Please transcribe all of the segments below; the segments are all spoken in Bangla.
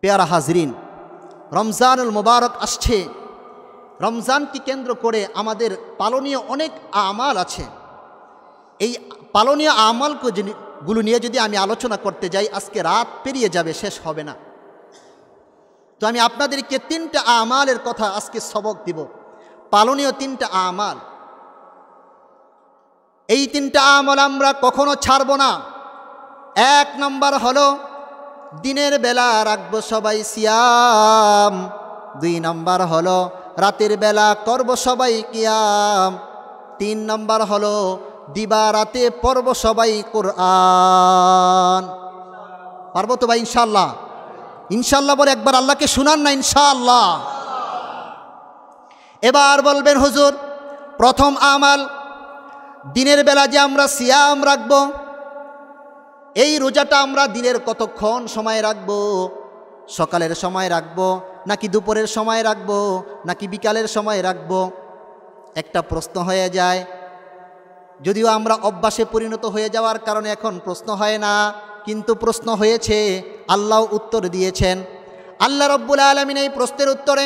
পেয়ারা হাজরিন, রমজানুল মুবারক আসছে। রমজানকে কেন্দ্র করে আমাদের পালনীয় অনেক আমাল আছে। এই পালনীয় আমালগুলো নিয়ে যদি আমি আলোচনা করতে যাই, আজকে রাত পেরিয়ে যাবে, শেষ হবে না। তো আমি আপনাদেরকে 3টা আমালের কথা আজকে সবক দিব, পালনীয় 3টা আমাল। এই 3টা আমল আমরা কখনো ছাড়ব না। 1 নম্বর হলো দিনের বেলা রাখবো সবাই সিয়াম। 2 নম্বর হলো রাতের বেলা করব সবাই কিয়াম। 3 নম্বর হলো দিবা রাতে পড়ব সবাই কোরআন। পারবো তো ভাই ইনশাআল্লাহ? ইনশাআল্লাহ বলে একবার আল্লাহকে শুনান না ইনশাআল্লাহ। এবার বলবেন হুজুর, প্রথম আমাল দিনের বেলা যে আমরা সিয়াম রাখবো, এই রোজাটা আমরা দিনের কতক্ষণ সময় রাখবো? সকালের সময় রাখবো নাকি দুপুরের সময় রাখবো নাকি বিকালের সময় রাখবো? একটা প্রশ্ন হয়ে যায়। যদিও আমরা অভ্যাসে পরিণত হয়ে যাওয়ার কারণে এখন প্রশ্ন হয় না, কিন্তু প্রশ্ন হয়েছে, আল্লাহ উত্তর দিয়েছেন। আল্লাহ রাব্বুল আলামিন এই প্রশ্নের উত্তরে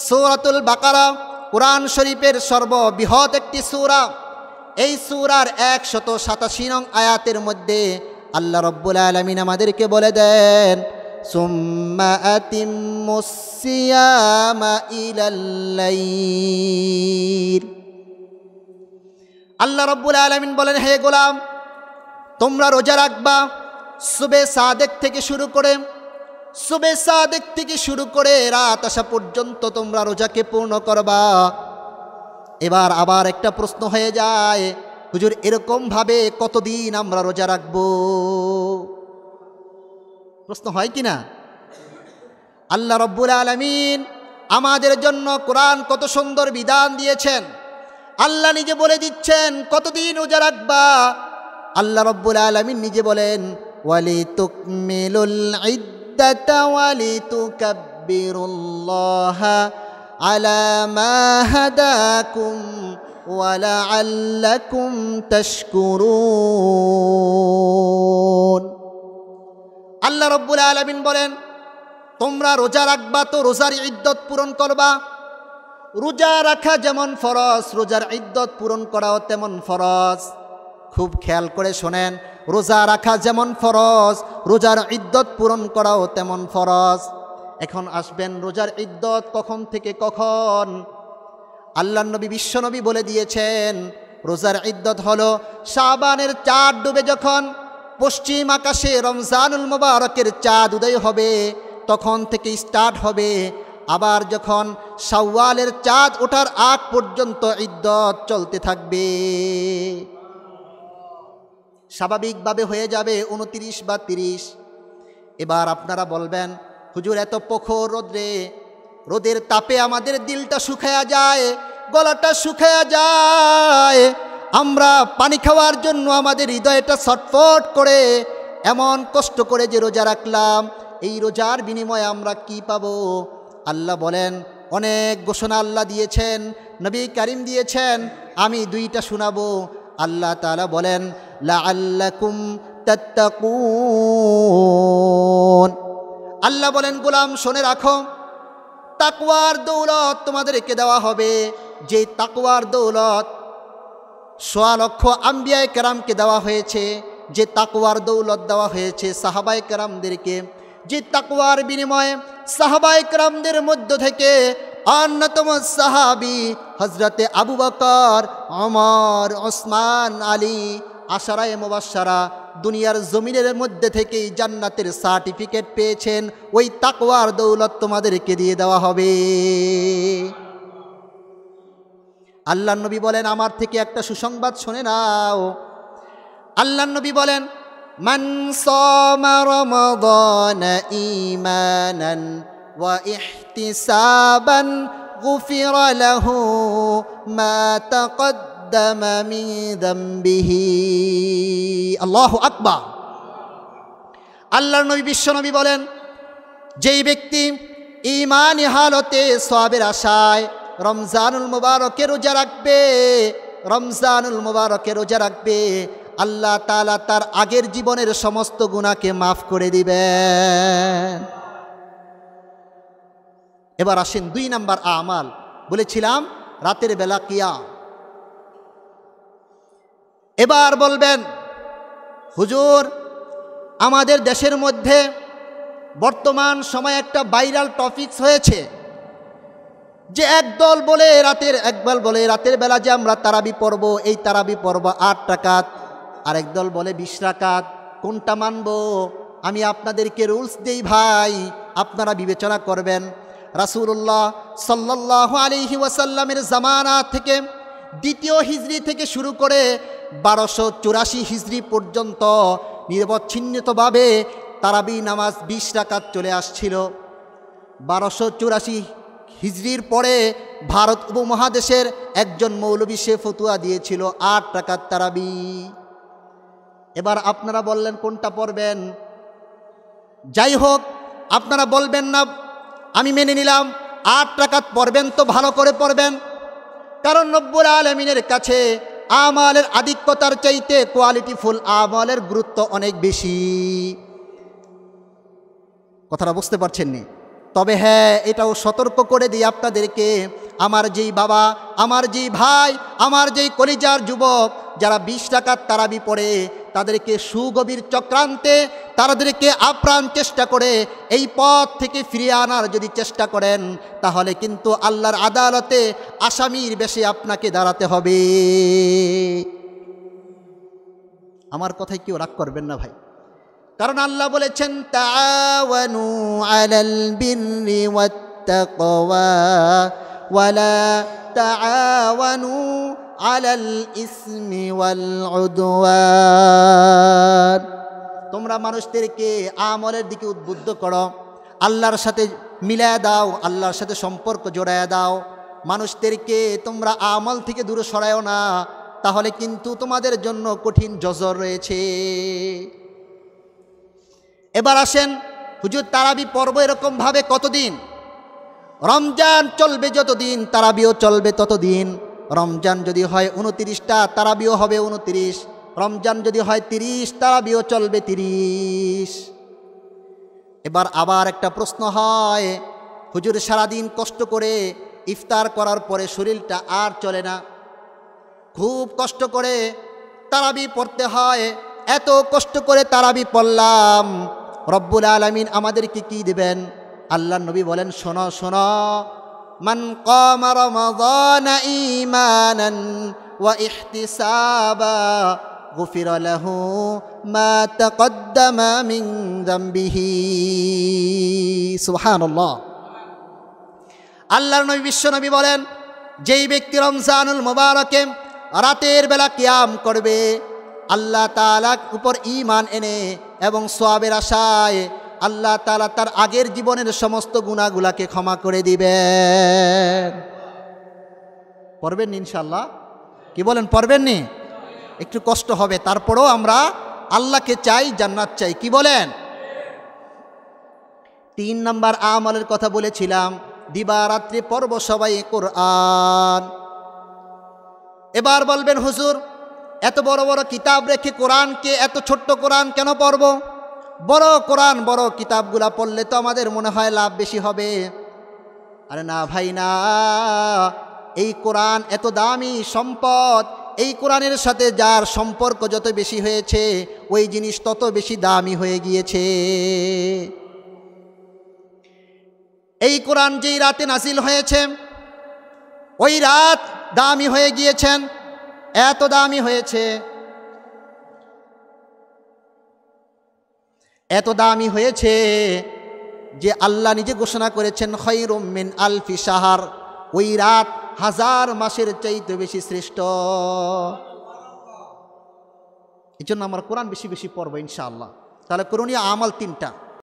সূরাতুল বাকারা, কোরআন শরীফের সর্ববৃহৎ একটি সূরা, এই সূরার 187 নং আয়াতের মধ্যে আল্লাহ রাব্বুল আলামিন আমাদেরকে বলে দেন, সুম্মা আতিম্মুস সিয়ামা ইলাল লাইল। আল্লাহ রাব্বুল আলামিন বলেন, হে গোলাম, তোমরা রোজা রাখবা সুবে সাদেক থেকে শুরু করে রাত আসা পর্যন্ত তোমরা রোজাকে পূর্ণ করবা। এবার আবার একটা প্রশ্ন হয়ে যায়, হুজুর এরকমভাবে কতদিন আমরা রোজা রাখবো? প্রশ্ন হয় কি না? আল্লাহ রাব্বুল আলামিন আমাদের জন্য কোরআন কত সুন্দর বিধান দিয়েছেন। আল্লাহ নিজে বলে দিচ্ছেন কতদিন রোজা রাখবা। আল্লাহ রাব্বুল আলামিন নিজে বলেন, ওয়ালিতুকমিলুল ইদ্দাতা ওয়ালিতুকাব্বিরুল্লাহা আলা মা হাদাকুম ওয়ালাআল্লাকুম তাশকুরুন। আল্লাহ রাব্বুল আলামিন বলেন, তোমরা রোজা রাখবা তো রোজার ইদ্দত পূরণ করবা। রোজা রাখা যেমন ফরজ, রোজার ইদ্দত পূরণ করাও তেমন ফরজ। খুব খেয়াল করে শোনেন, রোজা রাখা যেমন ফরজ, রোজার ইদ্দত পূরণ করাও তেমন ফরজ। এখন আসবেন, রোজার ইদ্দত কখন থেকে কখন? আল্লাহর নবী বিশ্বনবী বলে দিয়েছেন, রোজার ইদ্দত হলো শাবানের চাঁদ ডুবে যখন পশ্চিম আকাশে রমজানুল মুবারকের চাঁদ উদয় হবে তখন থেকে স্টার্ট হবে। আবার যখন শাওয়ালের চাঁদ ওঠার আগ পর্যন্ত ইদ্দত চলতে থাকবে। স্বাভাবিকভাবে হয়ে যাবে 29 বা 30। এবার আপনারা বলবেন, হুজুর এত প্রখর রোদের তাপে আমাদের দিলটা শুকায়া যায়, গলাটা শুকায়া যায়, আমরা পানি খাওয়ার জন্য আমাদের হৃদয়টা ছটফট করে, এমন কষ্ট করে যে রোজা রাখলাম, এই রোজার বিনিময়ে আমরা কি পাবো? আল্লাহ বলেন, অনেক ঘোষণা আল্লাহ দিয়েছেন, নবী কারীম দিয়েছেন, আমি 2টা শোনাবো। আল্লাহ তাআলা বলেন, লাআল্লাকুম তাত্তাকুন। আল্লাহ বলেন, গোলাম শুনে রাখো, তাকওয়ার দৌলত তোমাদেরকে দেওয়া হবে। যে তাকওয়ার দৌলত 1.25 লক্ষ আম্বিয়ায়ে কেরামকে দেওয়া হয়েছে, যে তাকওয়ার দৌলত দেওয়া হয়েছে সাহাবায়ে কেরামদেরকে, যে তাকওয়ার বিনিময়ে সাহাবায়ে কেরামদের মধ্য থেকে অন্যতম সাহাবী হযরতে আবু বকর, ওমর, ওসমান, আলী, আশারায়ে মুবাশশারা দুনিয়ার জমিনের মধ্যে থেকেই জান্নাতের সার্টিফিকেট পেয়েছেন। ওই তাকওয়ার দৌলত তোমাদেরকে দিয়ে দেওয়া হবে। আল্লাহর নবী বলেন, আমার থেকে একটা সুসংবাদ শুনে নাও। আল্লাহর নবী বলেন, মান সামা রমাদানা ঈমানান ওয়া ইহতিসাবান গুফিরা লাহু মা তাকদ্দামা মিন যামবিহি। আল্লাহু আকবার। আল্লাহর নবী বিশ্বনবী বলেন, যেই ব্যক্তি ঈমানি হালতে সওয়াবের আশায় রমজানুল মুবারকে রোজা রাখবে, রমজানুল মুবারকে রোজা রাখবে, আল্লাহ তাআলা তার আগের জীবনের সমস্ত গুনাহকে মাফ করে দিবেন। এবার আসেন 2 নাম্বার আমাল, বলেছিলাম রাতের বেলা কিয়াম। এবার বলবেন হুজুর, আমাদের দেশের মধ্যে বর্তমান সময়ে একটা ভাইরাল টপিকস হয়েছে যে একদল বলে রাতের বেলা যে আমরা তারাবি পড়ব, এই তারাবি পড়ব 8 রাকাত, আরেক দল বলে 20 রাকাত। কোনটা মানব? আমি আপনাদেরকে রুলস দেই ভাই, আপনারা বিবেচনা করবেন। রাসূলুল্লাহ সাল্লাল্লাহু আলাইহি ওয়াসাল্লামের জামানা থেকে 2য় হিজরি থেকে শুরু করে 1284 হিজরি পর্যন্ত নিরবচ্ছিন্নভাবে তারাবি নামাজ 20 রাকাত চলে আসছিল। 1284 হিজরির পরে ভারত উপমহাদেশের একজন মৌলবী সে ফতুয়া দিয়েছিল 8 রাকাত তারাবি। এবার আপনারা বললেন কোনটা পড়বেন? যাই হোক, আপনারা বলবেন না, আমি মেনে নিলাম 8 রাকাত পড়বেন তো ভালো করে পড়বেন, কারণ রব্বুল আলামিনের কাছে আমালের আধিক্যতার চাইতে কোয়ালিটিফুল আমালের গুরুত্ব অনেক বেশি। কথাটা বুঝতে পারছেন নি? তবে হ্যাঁ, এটাও সতর্ক করে দিই আপনাদেরকে, আমার যেই বাবা, আমার যেই ভাই, আমার যেই কলিজার যুবক যারা 20 রাকাত তারাবি পড়ে, তাদেরকে সুগভীর চক্রান্তে তাদেরকে আপ্রাণ চেষ্টা করে এই পথ থেকে ফিরিয়ে আনার যদি চেষ্টা করেন, তাহলে কিন্তু আল্লাহর আদালতে আসামির বেশে আপনাকে দাঁড়াতে হবে। আমার কথায় কেউ রাগ করবেন না ভাই, কারণ আল্লাহ বলেছেন তাআওয়ানু আলাল বিররি ওয়াত তাকওয়া ওয়ালা তাআওয়ানু আলাল ইসমি ওয়াল উদওয়ান। তোমরা মানুষদেরকে আমলের দিকে উদ্বুদ্ধ করো, আল্লাহর সাথে মিলায়া দাও, আল্লাহর সাথে সম্পর্ক জোড়ায়া দাও। মানুষদেরকে তোমরা আমল থেকে দূরে সরায়ও না, তাহলে কিন্তু তোমাদের জন্য কঠিন জজর রয়েছে। এবার আসেন হুজুর, তারাবি পর্ব এরকমভাবে কতদিন? রমজান চলবে যতদিন, তারাবিও চলবে ততদিন। রমজান যদি হয় 29টা, তারাবিও হবে 29। রমজান যদি হয় 30, তারাবিও চলবে 30। এবার আবার একটা প্রশ্ন হয়, হুজুর সারাদিন কষ্ট করে ইফতার করার পরে শরীরটা আর চলে না, খুব কষ্ট করে তারাবি পড়তে হয়, এত কষ্ট করে তারাবি পড়লাম, রব্বুল আলামিন আমাদেরকে কি দিবেন? আল্লাহর নবী বলেন, শোনো শোনো, মান কামা রমাদান ঈমানান ওয়া ইহতিসাবা গুফিরা লাহু মা তাকদ্দামা মিন যামবিহি। সুবহানাল্লাহ। আল্লাহর নবী বিশ্বনবী বলেন, যেই ব্যক্তি রমজানুল মুবারকে রাতের বেলা কিয়াম করবে, আল্লাহ তাআলার উপর ঈমান এনে এবং সওয়াবের আশায় আল্লাহ তাআলা তার আগের জীবনের সমস্ত গুনাহগুলোকে ক্ষমা করে দিবেন। পড়বেন ইনশাআল্লাহ? কি বলেন, পড়বেন নি? একটু কষ্ট হবে, তারপরেও আমরা আল্লাহকে চাই, জান্নাত চাই। কি বলেন? 3 নাম্বার আমলের কথা বলেছিলাম, দিবারাত্রি পড়ব সবাই কোরআন। এবার বলবেন হুজুর, এত বড় বড় কিতাব রেখে কোরআনকে, এত ছোট্ট কোরআন কেন পড়ব? বড় কোরআন, বড় কিতাবগুলা পড়লে তো আমাদের মনে হয় লাভ বেশি হবে। আরে না ভাই না, এই কোরআন এত দামি সম্পদ, এই কোরআনের সাথে যার সম্পর্ক যত বেশি হয়েছে, ওই জিনিস তত বেশি দামি হয়ে গিয়েছে। এই কোরআন যেই রাতে নাজিল হয়েছে, ওই রাত দামি হয়ে গিয়েছেন, এত দামি হয়েছে, এত দামি হয়েছে যে আল্লাহ নিজে ঘোষণা করেছেন খায়রুম মিন আলফি শাহর, ওই রাত 1000 মাসের চাইতে বেশি শ্রেষ্ঠ। এই জন্য আমরা কোরআন বেশি বেশি পড়বো ইনশাআল্লাহ। তাহলে করণীয় আমাল 3টা।